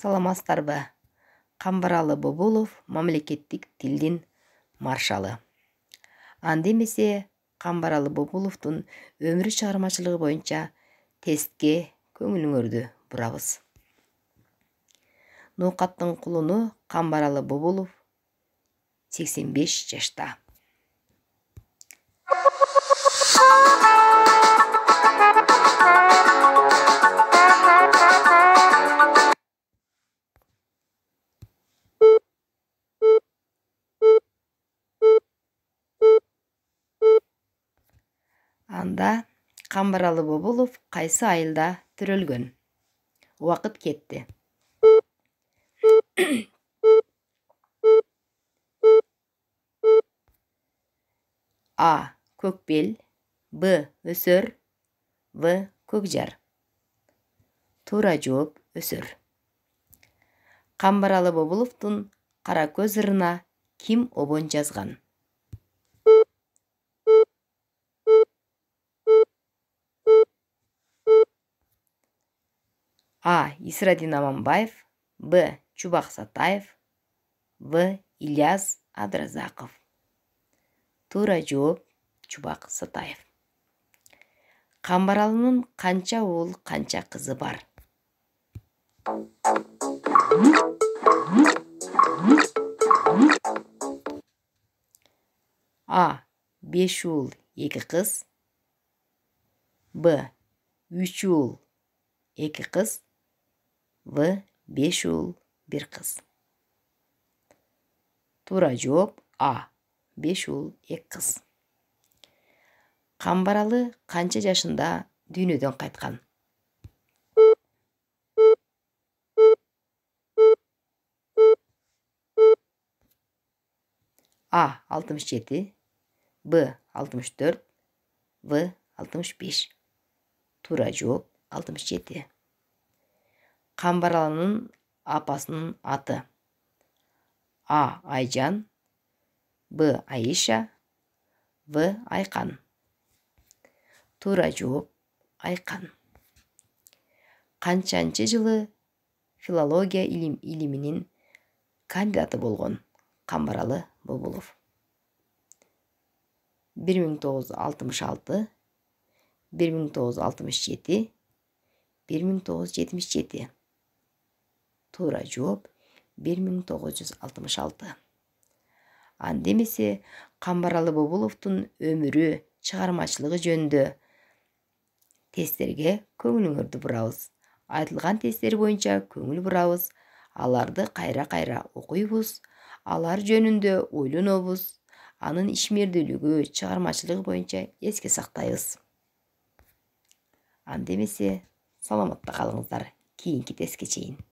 Саламатсыздарбы? Камбаралы Бобулов мамлекеттик тилдин маршалы. Анда эмесе Камбаралы Бобуловдун өмүрү чыгармачылыгы боюнча тестке көңүлүңөрдү бурабыз. Ноокаттын кулуну Камбаралы Бобулов 85 жашта. Анда Камбаралы Бобулов кайсы айылда төрөлгөн? Убакыт кетти. А. Көкбел, Б. Өсөр, В. Көкжар. Туура жооп Өсөр. Камбаралы Бобуловдун Кара көз ырына ким обон жазган? А. Исрадин Аманбаев, Б. Чубак Сатаев, В. Ильяс Абдразаков. Туура жооп Чубак Сатаев. Камбаралынын канча уул, канча кызы бар? А. 5 уул, 2 кыз, Б. 3 уул, 2 кыз, В. 5 уул, 1 кыз. Туура жооп А. 5 уул, 2 кыз. Камбаралы канча жашында дүйнөдөн кайткан? А. 67, Б. 64, В. 65. Туура жооп 67. Камбаралынын апасынын аты? А. Айжан, Б. Аиша, В. Айкан. Туура жооп Айкан. Канчанчы жылы филология илиминин кандидаты болгон Камбаралы Бобулов? 1966, 1967, 1977. Туура жооп 1966. Анда эмесе Камбаралы Бобуловдун өмүрү, чыгармачылыгы жөнүндө тесттерге көңүлүңөрдү бурабыз. Айтылган тесттер боюнча көңүл бурабыз. Аларды кайра окуйбуз. Алар жөнүндө ойлонобуз. Анын ишмердүүлүгү, чыгармачылыгы боюнча эске сактайбыз. Анда эмесе саламатта калыңыздар. Кийинки тестке чейин.